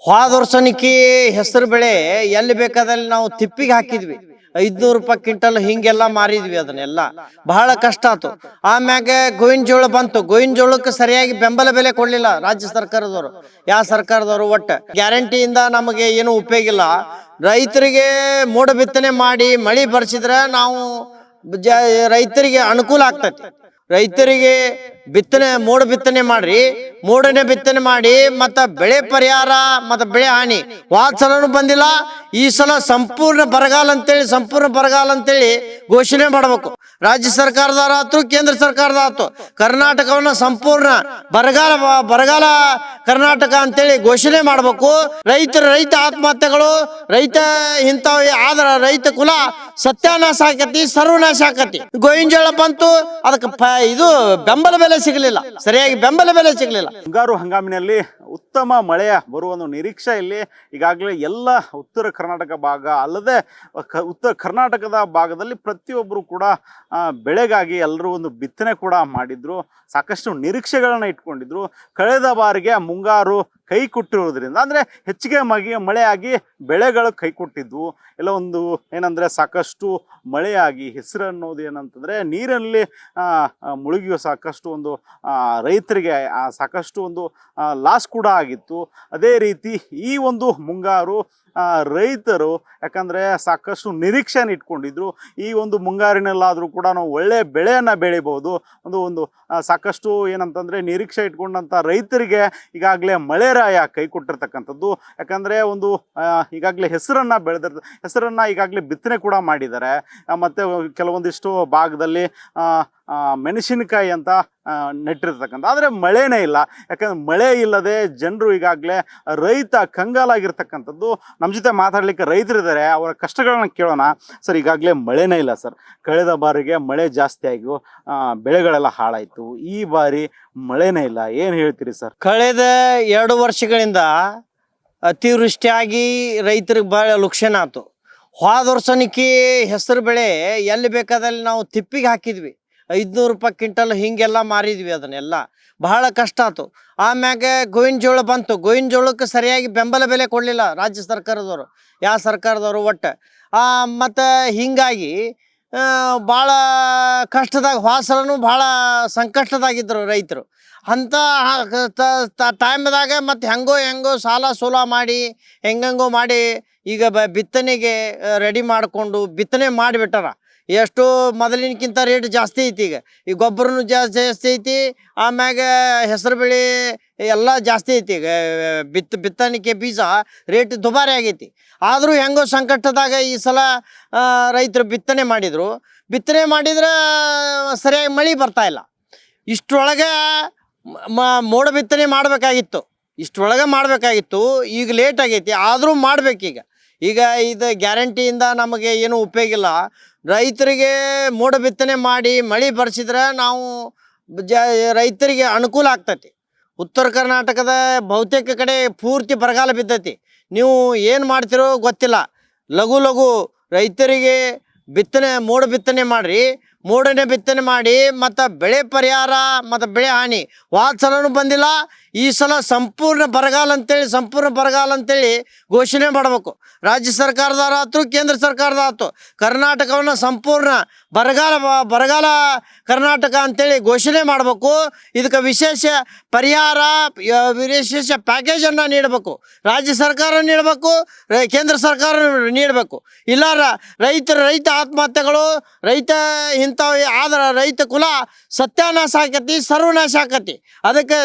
ಹೋದ ವರ್ಷನಿಕ್ಕಿ ಹೆಸರು ಬೆಳೆ ಎಲ್ಲಿ ಬೇಕಾದಲ್ಲಿ ನಾವು ತಿಪ್ಪಿಗೆ ಹಾಕಿದ್ವಿ. 500 ರೂಪಾಯಿ ಕ್ವಿಂಟಲ್ ಹಿಂಗೆಲ್ಲ ಮಾರಿದ್ವಿ. ಅದನ್ನೆಲ್ಲ ಬಹಳ ಕಷ್ಟ ಆಯ್ತು. ಆಮ್ಯಾಗ ಗೋವಿನ ಜೋಳ ಬಂತು. ಗೋವಿನ ಜೋಳಕ್ಕೆ ಸರಿಯಾಗಿ ಬೆಂಬಲ ಬೆಲೆ ಕೊಡ್ಲಿಲ್ಲ ರಾಜ್ಯ ಸರ್ಕಾರದವರು, ಯಾವ ಸರ್ಕಾರದವರು. ಒಟ್ಟ ಗ್ಯಾರಂಟಿಯಿಂದ ನಮಗೆ ಏನು ಉಪಯೋಗ ಇಲ್ಲ. ರೈತರಿಗೆ ಮೋಡ ಬಿತ್ತನೆ ಮಾಡಿ ಮಳಿ ಬರ್ಸಿದ್ರೆ ನಾವು ರೈತರಿಗೆ ಅನುಕೂಲ ಆಗ್ತೈತಿ. ರೈತರಿಗೆ ಮೋಡ ಬಿತ್ತನೆ ಮಾಡ್ರಿ, ಮೋಡನೆ ಬಿತ್ತನೆ ಮಾಡಿ ಮತ್ತ ಬೆಳೆ ಪರಿಹಾರ ಮತ್ತ ಬೆಳೆ ಹಾನಿ ವಾದ ಸಲನು ಬಂದಿಲ್ಲ. ಈ ಸಲ ಸಂಪೂರ್ಣ ಬರಗಾಲ ಅಂತೇಳಿ ಘೋಷಣೆ ಮಾಡ್ಬೇಕು. ರಾಜ್ಯ ಸರ್ಕಾರದಾರಾತು, ಕೇಂದ್ರ ಸರ್ಕಾರದಾತು, ಕರ್ನಾಟಕವನ್ನ ಸಂಪೂರ್ಣ ಬರಗಾಲ ಕರ್ನಾಟಕ ಅಂತೇಳಿ ಘೋಷಣೆ ಮಾಡ್ಬೇಕು. ರೈತ ಆತ್ಮಹತ್ಯೆಗಳು, ಆದ್ರ ರೈತ ಕುಲ ಸತ್ಯಾನಾಶ ಆಕತಿ, ಸರ್ವನಾಶ ಆಕತಿ. ಗೋವಿನ ಜೋಳ ಬಂತು, ಅದಕ್ಕೆ ಇದು ಬೆಂಬಲ ಬೆಲೆ ಸಿಗಲಿಲ್ಲ, ಸರಿಯಾಗಿ ಬೆಂಬಲ ಬೆಲೆ ಸಿಗಲಿಲ್ಲ. ಮುಂಗಾರು ಹಂಗಾಮಿನಲ್ಲಿ ಉತ್ತಮ ಮಳೆಯ ಬರುವ ಒಂದು ನಿರೀಕ್ಷೆಯಲ್ಲಿ ಈಗಾಗಲೇ ಎಲ್ಲ ಉತ್ತರ ಕರ್ನಾಟಕ ಭಾಗ ಅಲ್ಲದೆ ಉತ್ತರ ಕರ್ನಾಟಕದ ಭಾಗದಲ್ಲಿ ಪ್ರತಿಯೊಬ್ಬರು ಕೂಡ ಬೆಳೆಗಾಗಿ ಎಲ್ಲರೂ ಒಂದು ಬಿತ್ತನೆ ಕೂಡ ಮಾಡಿದ್ರು. ಸಾಕಷ್ಟು ನಿರೀಕ್ಷೆಗಳನ್ನ ಇಟ್ಕೊಂಡಿದ್ರು. ಕಳೆದ ಬಾರಿಗೆ ಮುಂಗಾರು ಕೈ ಕೊಟ್ಟಿರೋದ್ರಿಂದ ಅಂದರೆ ಹೆಚ್ಚಿಗೆ ಮಳೆಯಾಗಿ ಬೆಳೆಗಳು ಕೈ ಕೊಟ್ಟಿದ್ವು. ಎಲ್ಲ ಒಂದು ಏನಂದರೆ ಸಾಕಷ್ಟು ಮಳೆಯಾಗಿ ಹೆಸರು ಅನ್ನೋದು ಏನಂತಂದರೆ ನೀರಲ್ಲಿ ಮುಳುಗಿಯೋ ಸಾಕಷ್ಟು ಒಂದು ರೈತರಿಗೆ ಸಾಕಷ್ಟು ಒಂದು ಲಾಸ್ ಕೂಡ ಆಗಿತ್ತು. ಅದೇ ರೀತಿ ಈ ಒಂದು ಮುಂಗಾರು ರೈತರು ಯಾಕಂದರೆ ಸಾಕಷ್ಟು ನಿರೀಕ್ಷೆನ ಇಟ್ಕೊಂಡಿದ್ರು. ಈ ಒಂದು ಮುಂಗಾರಿನಲ್ಲಾದರೂ ಕೂಡ ನಾವು ಒಳ್ಳೆಯ ಬೆಳೆಯನ್ನು ಬೆಳಿಬೋದು. ಒಂದು ಸಾಕಷ್ಟು ಏನಂತಂದರೆ ನಿರೀಕ್ಷೆ ಇಟ್ಕೊಂಡಂಥ ರೈತರಿಗೆ ಈಗಾಗಲೇ ಮಳೆರಾಯ ಕೈ ಕೊಟ್ಟಿರ್ತಕ್ಕಂಥದ್ದು. ಯಾಕಂದರೆ ಒಂದು ಈಗಾಗಲೇ ಹೆಸರನ್ನು ಈಗಾಗಲೇ ಬಿತ್ತನೆ ಕೂಡ ಮಾಡಿದ್ದಾರೆ. ಮತ್ತು ಕೆಲವೊಂದಿಷ್ಟು ಭಾಗದಲ್ಲಿ ಮೆಣಸಿನಕಾಯಿ ಅಂತ ನೆಟ್ಟಿರ್ತಕ್ಕಂಥ, ಆದರೆ ಮಳೆನೇ ಇಲ್ಲ. ಯಾಕಂದರೆ ಮಳೆ ಇಲ್ಲದೆ ಜನರು ಈಗಾಗಲೇ ರೈತ ಕಂಗಾಲಾಗಿರ್ತಕ್ಕಂಥದ್ದು. ನಮ್ಮ ಜೊತೆ ಮಾತಾಡಲಿಕ್ಕೆ ರೈತರಿದ್ದಾರೆ, ಅವರ ಕಷ್ಟಗಳನ್ನ ಕೇಳೋಣ. ಸರ್, ಈಗಾಗಲೇ ಮಳೆನೇ ಇಲ್ಲ ಸರ್. ಕಳೆದ ಬಾರಿಗೆ ಮಳೆ ಜಾಸ್ತಿ ಆಗಿ ಬೆಳೆಗಳೆಲ್ಲ ಹಾಳಾಯಿತು. ಈ ಬಾರಿ ಮಳೆನೇ ಇಲ್ಲ, ಏನು ಹೇಳ್ತೀರಿ ಸರ್? ಕಳೆದ 2 ವರ್ಷಗಳಿಂದ ಅತಿವೃಷ್ಟಿಯಾಗಿ ರೈತರಿಗೆ ಭಾಳ ಲುಕ್ಷಣ ಆಯ್ತು. ಹೋದ ವರ್ಷನಿಕ್ಕಿ ಹೆಸರು ಬೆಳೆ ಎಲ್ಲಿ ಬೇಕಾದಲ್ಲಿ ನಾವು ತಿಪ್ಪಿಗೆ ಹಾಕಿದ್ವಿ. 500 ರೂಪಾಯಿ ಕ್ವಿಂಟಲ್ ಹಿಂಗೆಲ್ಲ ಮಾರಿದ್ವಿ. ಅದನ್ನೆಲ್ಲ ಬಹಳ ಕಷ್ಟ ಆಯ್ತು. ಆಮ್ಯಾಗ ಗೋವಿನ ಜೋಳ ಬಂತು. ಗೋವಿನ ಜೋಳಕ್ಕೆ ಸರಿಯಾಗಿ ಬೆಂಬಲ ಬೆಲೆ ಕೊಡಲಿಲ್ಲ ರಾಜ್ಯ ಸರ್ಕಾರದವರು, ಯಾವ ಸರ್ಕಾರದವರು. ಒಟ್ಟು ಮತ್ತು ಹಿಂಗಾಗಿ ಭಾಳ ಕಷ್ಟದಾಗ ವಾಸರನು ಭಾಳ ಸಂಕಷ್ಟದಾಗಿದ್ದರು ರೈತರು. ಅಂಥ ಟೈಮ್ದಾಗ ಮತ್ತು ಹೆಂಗೋ ಸಾಲ ಸೋಲ ಮಾಡಿ ಹೆಂಗೋ ಮಾಡಿ ಈಗ ಬಿತ್ತನೆಗೆ ರೆಡಿ ಮಾಡಿಕೊಂಡು ಬಿತ್ತನೆ ಮಾಡಿಬಿಟ್ಟಾರ. ಎಷ್ಟೋ ಮೊದಲಿನಕ್ಕಿಂತ ರೇಟ್ ಜಾಸ್ತಿ ಐತಿ. ಈಗ ಗೊಬ್ಬರನು ಜಾಸ್ತಿ ಐತಿ. ಆಮ್ಯಾಗ ಹೆಸರು ಬೆಳೆ ಎಲ್ಲ ಜಾಸ್ತಿ ಐತಿ. ಈಗ ಬಿತ್ತನಿಕೆ ಬೀಜ ರೇಟ್ ದುಬಾರಿ ಆಗೈತಿ. ಆದರೂ ಹೆಂಗೋ ಸಂಕಷ್ಟದಾಗ ಈ ಸಲ ರೈತರು ಬಿತ್ತನೆ ಮಾಡಿದರು. ಬಿತ್ತನೆ ಮಾಡಿದ್ರೆ ಸರಿಯಾಗಿ ಮಳೆ ಬರ್ತಾಯಿಲ್ಲ. ಇಷ್ಟರೊಳಗೆ ಮೋಡ ಬಿತ್ತನೆ ಮಾಡಬೇಕಾಗಿತ್ತು. ಈಗ ಲೇಟ್ ಆಗೈತಿ, ಆದರೂ ಮಾಡಬೇಕೀಗ. ಇದು ಗ್ಯಾರಂಟಿಯಿಂದ ನಮಗೆ ಏನೂ ಉಪಯೋಗ ಇಲ್ಲ. ರೈತರಿಗೆ ಮೋಡ ಬಿತ್ತನೆ ಮಾಡಿ ಮಳೆ ಬರ್ಸಿದ್ರೆ ನಾವು ರೈತರಿಗೆ ಅನುಕೂಲ ಆಗ್ತೈತಿ. ಉತ್ತರ ಕರ್ನಾಟಕದ ಬಹುತೇಕ ಕಡೆ ಪೂರ್ತಿ ಬರಗಾಲ ಬಿದ್ದೈತಿ. ನೀವು ಏನು ಮಾಡ್ತಿರೋ ಗೊತ್ತಿಲ್ಲ. ಲಘು ರೈತರಿಗೆ ಮೋಡ ಬಿತ್ತನೆ ಮಾಡಿರಿ, ಮೋಡನೆ ಬಿತ್ತನೆ ಮಾಡಿ ಮತ್ತು ಬೆಳೆ ಪರಿಹಾರ ಮತ್ತು ಬೆಳೆ ಹಾನಿ ವಾದ ಸಲನು ಬಂದಿಲ್ಲ. ಈ ಸಲ ಸಂಪೂರ್ಣ ಬರಗಾಲ ಅಂತೇಳಿ ಘೋಷಣೆ ಮಾಡಬೇಕು. ರಾಜ್ಯ ಸರ್ಕಾರದಾರಾತು, ಕೇಂದ್ರ ಸರ್ಕಾರದಾತು, ಕರ್ನಾಟಕವನ್ನು ಸಂಪೂರ್ಣ ಬರಗಾಲ ಕರ್ನಾಟಕ ಅಂತೇಳಿ ಘೋಷಣೆ ಮಾಡಬೇಕು. ಇದಕ್ಕೆ ವಿಶೇಷ ಪರಿಹಾರ, ವಿಶೇಷ ಪ್ಯಾಕೇಜನ್ನು ನೀಡಬೇಕು. ರಾಜ್ಯ ಸರ್ಕಾರ ನೀಡಬೇಕು, ಕೇಂದ್ರ ಸರ್ಕಾರ ನೀಡಬೇಕು. ಇಲ್ಲಾರ ರೈತ ಆತ್ಮಹತ್ಯೆಗಳು, ಆದ್ರೆ ರೈತ ಕುಲ ಸತ್ಯಾನಾಶ ಆಕತಿ, ಸರ್ವನಾಶ ಆಕತಿ. ಅದಕ್ಕೆ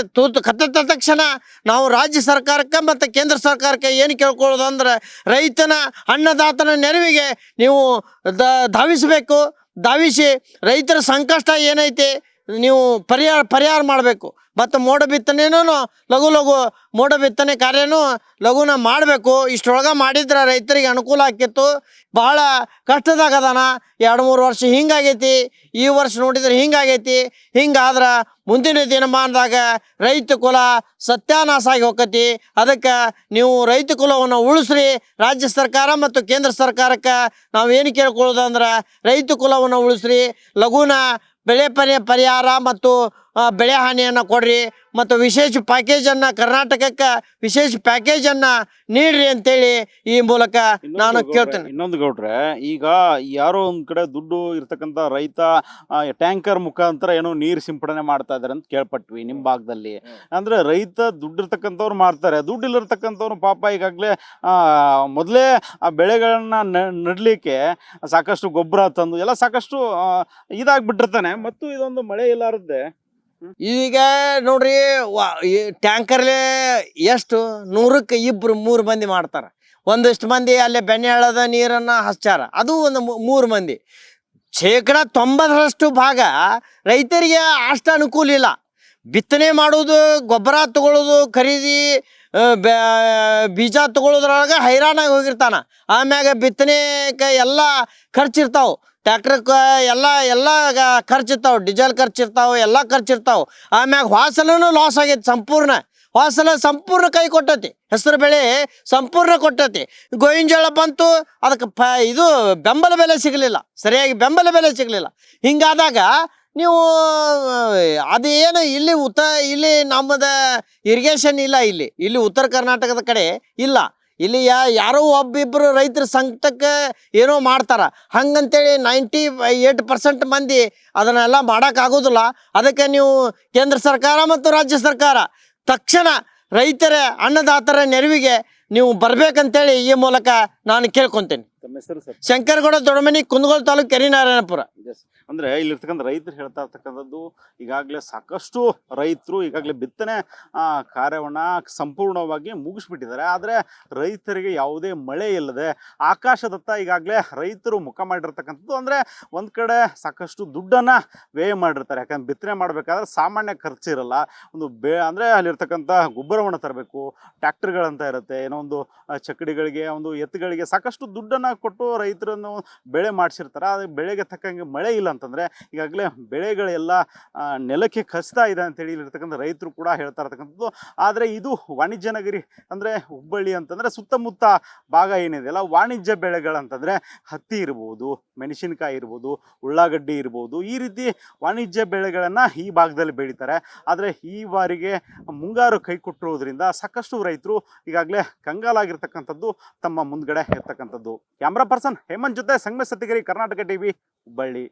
ಕತ್ತ ತಕ್ಷಣ ನಾವು ರಾಜ್ಯ ಸರ್ಕಾರಕ್ಕೆ ಮತ್ತು ಕೇಂದ್ರ ಸರ್ಕಾರಕ್ಕೆ ಏನು ಕೇಳ್ಕೊಳ್ಳೋದು ಅಂದ್ರೆ, ರೈತನ ಅನ್ನದಾತನ ನೆರವಿಗೆ ನೀವು ಧಾವಿಸಿ ರೈತರ ಸಂಕಷ್ಟ ಏನೈತಿ ನೀವು ಪರಿಹಾರ ಮಾಡಬೇಕು. ಮತ್ತು ಮೋಡ ಬಿತ್ತನೆನೂ ಲಘು ಮೋಡ ಬಿತ್ತನೆ ಕಾರ್ಯನೂ ಲಘುನ ಮಾಡಬೇಕು. ಇಷ್ಟರೊಳಗೆ ಮಾಡಿದ್ರೆ ರೈತರಿಗೆ ಅನುಕೂಲ ಆಕಿತ್ತು. ಭಾಳ ಕಷ್ಟದಾಗದಾನ. 2-3 ವರ್ಷ ಹಿಂಗಾಗೈತಿ. ಈ ವರ್ಷ ನೋಡಿದ್ರೆ ಹಿಂಗಾಗೈತಿ. ಹಿಂಗಾದ್ರೆ ಮುಂದಿನ ದಿನಮಾನದಾಗ ರೈತ ಕುಲ ಸತ್ಯಾನಾಶ ಆಗಿ ಹೋಗತಿ. ಅದಕ್ಕೆ ನೀವು ರೈತ ಕುಲವನ್ನು ಉಳಿಸ್ರಿ. ರಾಜ್ಯ ಸರ್ಕಾರ ಮತ್ತು ಕೇಂದ್ರ ಸರ್ಕಾರಕ್ಕೆ ನಾವು ಏನು ಕೇಳ್ಕೊಳ್ಳೋದು ಅಂದ್ರೆ, ರೈತ ಕುಲವನ್ನು ಉಳಿಸ್ರಿ. ಲಘುನ ಬೆಳೆ ಪರಿಹಾರ ಮತ್ತು ಬೆಳೆ ಹಾನಿಯನ್ನು ಕೊಡ್ರಿ ಮತ್ತು ವಿಶೇಷ ಪ್ಯಾಕೇಜನ್ನು ಕರ್ನಾಟಕಕ್ಕೆ ವಿಶೇಷ ಪ್ಯಾಕೇಜನ್ನು ನೀಡ್ರಿ ಅಂತೇಳಿ ಈ ಮೂಲಕ ನಾನು ಕೇಳ್ತೇನೆ. ಇನ್ನೊಂದು ಗೌಡ್ರೆ, ಈಗ ಯಾರೋ ಒಂದ್ ಕಡೆ ದುಡ್ಡು ಇರ್ತಕ್ಕಂಥ ರೈತ ಟ್ಯಾಂಕರ್ ಮುಖಾಂತರ ಏನೋ ನೀರು ಸಿಂಪಡಣೆ ಮಾಡ್ತಾ ಇದಾರೆ ಅಂತ ಕೇಳ್ಪಟ್ವಿ ನಿಮ್ಮ ಭಾಗದಲ್ಲಿ. ಅಂದ್ರೆ ರೈತ ದುಡ್ಡು ಇರ್ತಕ್ಕಂಥವ್ರು ಮಾಡ್ತಾರೆ, ದುಡ್ಡು ಇಲ್ಲಿರ್ತಕ್ಕಂಥವ್ರು ಪಾಪ ಈಗಾಗಲೇ ಮೊದಲೇ ಆ ಬೆಳೆಗಳನ್ನ ನಡ್ಲಿಕ್ಕೆ ಸಾಕಷ್ಟು ಗೊಬ್ಬರ ತಂದು ಎಲ್ಲ ಸಾಕಷ್ಟು ಇದಾಗ್ಬಿಟ್ಟಿರ್ತಾನೆ, ಮತ್ತು ಇದೊಂದು ಮಳೆ ಇಲ್ಲಾರದ್ದೆ. ಈಗ ನೋಡ್ರಿ ಈ ಟ್ಯಾಂಕರ್ಲೆ ಎಷ್ಟು 100ಕ್ಕೆ 2-3 ಮಂದಿ ಮಾಡ್ತಾರೆ. ಒಂದಿಷ್ಟು ಮಂದಿ ಅಲ್ಲೇ ಬೆಣ್ಣೆ ಹಳ್ಳದ ನೀರನ್ನು ಹಚ್ಚಾರ, ಅದು ಒಂದು 3 ಮಂದಿ. 90% ಭಾಗ ರೈತರಿಗೆ ಅಷ್ಟು ಅನುಕೂಲ ಇಲ್ಲ. ಬಿತ್ತನೆ ಮಾಡೋದು, ಗೊಬ್ಬರ ತಗೊಳ್ಳೋದು, ಖರೀದಿ ಬೀಜ ತಗೊಳ್ಳೋದ್ರೊಳಗೆ ಹೈರಾಣಾಗಿ ಹೋಗಿರ್ತಾನ. ಆಮ್ಯಾಗ ಬಿತ್ತನೆಗೆ ಎಲ್ಲ ಖರ್ಚಿರ್ತಾವೆ, ಟ್ಯಾಕ್ಟ್ರಕ್ಕೆ ಎಲ್ಲ ಖರ್ಚಿರ್ತಾವೆ, ಡೀಸೆಲ್ ಖರ್ಚಿರ್ತಾವೆ, ಎಲ್ಲ ಖರ್ಚಿರ್ತಾವೆ. ಆಮ್ಯಾಗ ವಾಸಲೂ ಲಾಸ್ ಆಗೈತಿ ಸಂಪೂರ್ಣ. ವಾಸಲ ಸಂಪೂರ್ಣ ಕೈ ಕೊಟ್ಟತಿ, ಹೆಸರು ಬೆಳೆ ಸಂಪೂರ್ಣ ಕೊಟ್ಟತಿ. ಗೋವಿನ ಜೋಳ ಬಂತು, ಅದಕ್ಕೆ ಇದು ಬೆಂಬಲ ಬೆಲೆ ಸಿಗಲಿಲ್ಲ, ಸರಿಯಾಗಿ ಬೆಂಬಲ ಬೆಲೆ ಸಿಗಲಿಲ್ಲ. ಹಿಂಗಾದಾಗ ನೀವು ಅದು ಏನು ಇಲ್ಲಿ ನಮ್ಮದು ಇರಿಗೇಷನ್ ಇಲ್ಲ, ಇಲ್ಲಿ ಉತ್ತರ ಕರ್ನಾಟಕದ ಕಡೆ ಇಲ್ಲ. ಇಲ್ಲಿ ಯಾರೋ ಒಬ್ಬಿಬ್ಬರು ರೈತರ ಸಂಕಟಕ್ಕೆ ಏನೋ ಮಾಡ್ತಾರೆ. ಹಂಗಂತೇಳಿ 98% ಮಂದಿ ಅದನ್ನೆಲ್ಲ ಮಾಡೋಕ್ಕಾಗೋದಿಲ್ಲ. ಅದಕ್ಕೆ ನೀವು ಕೇಂದ್ರ ಸರ್ಕಾರ ಮತ್ತು ರಾಜ್ಯ ಸರ್ಕಾರ ತಕ್ಷಣ ರೈತರ ಅನ್ನದಾತರ ನೆರವಿಗೆ ನೀವು ಬರ್ಬೇಕಂತೇಳಿ ಈ ಮೂಲಕ ನಾನು ಕೇಳ್ಕೊತೇನೆ. ತಮ್ಮ ಹೆಸರು ಸರ್? ಶಂಕರಗೌಡ ದೊಡ್ಡಮನಿ, ಕುಂದಗೋಳ ತಾಲೂಕು, ಕೆರಿನಾರಾಯಣಪುರ. ಅಂದ್ರೆ ಇಲ್ಲಿರ್ತಕ್ಕಂಥ ರೈತರು ಹೇಳ್ತಾ ಇರ್ತಕ್ಕಂಥದ್ದು, ಈಗಾಗಲೇ ಸಾಕಷ್ಟು ರೈತರು ಈಗಾಗಲೇ ಬಿತ್ತನೆ ಕಾರ್ಯವನ್ನ ಸಂಪೂರ್ಣವಾಗಿ ಮುಗಿಸ್ಬಿಟ್ಟಿದ್ದಾರೆ. ಆದರೆ ರೈತರಿಗೆ ಯಾವುದೇ ಮಳೆ ಇಲ್ಲದೆ ಆಕಾಶದತ್ತ ಈಗಾಗಲೇ ರೈತರು ಮುಖ ಮಾಡಿರ್ತಕ್ಕಂಥದ್ದು. ಅಂದರೆ ಒಂದು ಕಡೆ ಸಾಕಷ್ಟು ದುಡ್ಡನ್ನು ವ್ಯಯ ಮಾಡಿರ್ತಾರೆ, ಯಾಕಂದ್ರೆ ಬಿತ್ತನೆ ಮಾಡಬೇಕಾದ್ರೆ ಸಾಮಾನ್ಯ ಖರ್ಚಿರಲ್ಲ. ಒಂದು ಅಂದರೆ ಅಲ್ಲಿರ್ತಕ್ಕಂಥ ಗೊಬ್ಬರವನ್ನು ತರಬೇಕು, ಟ್ಯಾಕ್ಟರ್ಗಳಂತ ಇರುತ್ತೆ, ಏನೋ ಒಂದು ಚಕ್ಕಡಿಗಳಿಗೆ, ಒಂದು ಎತ್ತುಗಳಿಗೆ ಸಾಕಷ್ಟು ದುಡ್ಡನ್ನು ಕೊಟ್ಟು ರೈತರನ್ನು ಬೆಳೆ ಮಾಡಿಸಿರ್ತಾರೆ. ಆದರೆ ಬೆಳೆಗೆ ತಕ್ಕಂಗೆ ಮಳೆ ಇಲ್ಲ ಅಂತಂದರೆ ಈಗಾಗಲೇ ಬೆಳೆಗಳೆಲ್ಲ ನೆಲಕ್ಕೆ ಕಚ್ತಾ ಇದೆ ಅಂತೇಳಿ ಇಲ್ಲಿರ್ತಕ್ಕಂಥ ರೈತರು ಕೂಡ ಹೇಳ್ತಾ ಇರ್ತಕ್ಕಂಥದ್ದು. ಆದರೆ ಇದು ವಾಣಿಜ್ಯ ನಗರಿ ಅಂದರೆ ಹುಬ್ಬಳ್ಳಿ ಅಂತಂದರೆ ಸುತ್ತಮುತ್ತ ಭಾಗ ಏನಿದೆಯಲ್ಲ, ವಾಣಿಜ್ಯ ಬೆಳೆಗಳಂತಂದರೆ ಹತ್ತಿ ಇರ್ಬೋದು, ಮೆಣಸಿನಕಾಯಿ ಇರ್ಬೋದು, ಉಳ್ಳಾಗಡ್ಡಿ ಇರ್ಬೋದು, ಈ ರೀತಿ ವಾಣಿಜ್ಯ ಬೆಳೆಗಳನ್ನು ಈ ಭಾಗದಲ್ಲಿ ಬೆಳೀತಾರೆ. ಆದರೆ ಈ ಬಾರಿಗೆ ಮುಂಗಾರು ಕೈ ಕೊಟ್ಟಿರೋದ್ರಿಂದ ಸಾಕಷ್ಟು ರೈತರು ಈಗಾಗಲೇ ಕಂಗಾಲಾಗಿರ್ತಕ್ಕಂಥದ್ದು ತಮ್ಮ ಮುಂದ್ಗಡೆ ಇರ್ತಕ್ಕಂಥದ್ದು. ಕ್ಯಾಮ್ರಾ ಪರ್ಸನ್ ಹೇಮಂತ್ ಜೊತೆ ಸಂಗಮೇಶ್ ಸತ್ತಿಗೇರಿ, ಕರ್ನಾಟಕ ಟಿವಿ, ಹುಬ್ಬಳ್ಳಿ.